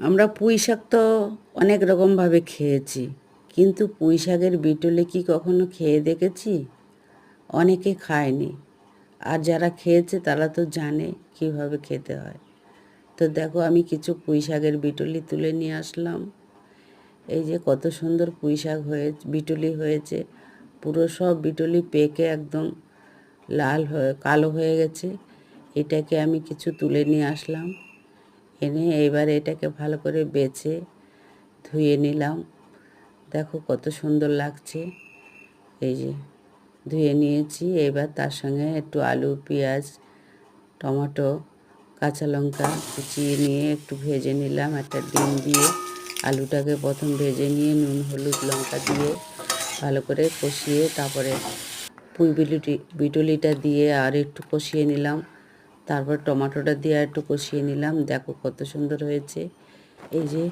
আমরা পুঁই শাক তো অনেক রকমভাবে খেয়েছি, কিন্তু পুঁই শাকের বিটুলি কি কখনো খেয়ে দেখেছি? অনেকে খায়নি। আর যারা খেয়েছে তারা তো জানে কিভাবে খেতে হয়। তো দেখো, আমি কিছু পুঁই শাকের বিটুলি তুলে নিয়ে আসলাম। এই যে কত সুন্দর পুঁই শাক বিটুলি হয়েছে। পুরো সব বিটুলি পেকে একদম লাল হয়ে কালো হয়ে গেছে। এটাকে আমি কিছু তুলে নিয়ে আসলাম। এনে এবার এটাকে ভালো করে বেছে ধুয়ে নিলাম। দেখো কত সুন্দর লাগছে। এই যে ধুয়ে নিয়েছি। এবার তার সঙ্গে একটু আলু, পেঁয়াজ, টমেটো, কাঁচা লঙ্কা কুচিয়ে নিয়ে একটু ভেজে নিলাম একটা ডিম দিয়ে। আলুটাকে প্রথম ভেজে নিয়ে নুন, হলুদ, লঙ্কা দিয়ে ভালো করে কষিয়ে তারপরে পুঁই বিটুলিটা দিয়ে আর একটু কষিয়ে নিলাম। তারপর টমেটোটা দিয়ে আর একটু কষিয়ে নিলাম। দেখো কত সুন্দর হয়েছে। এই যে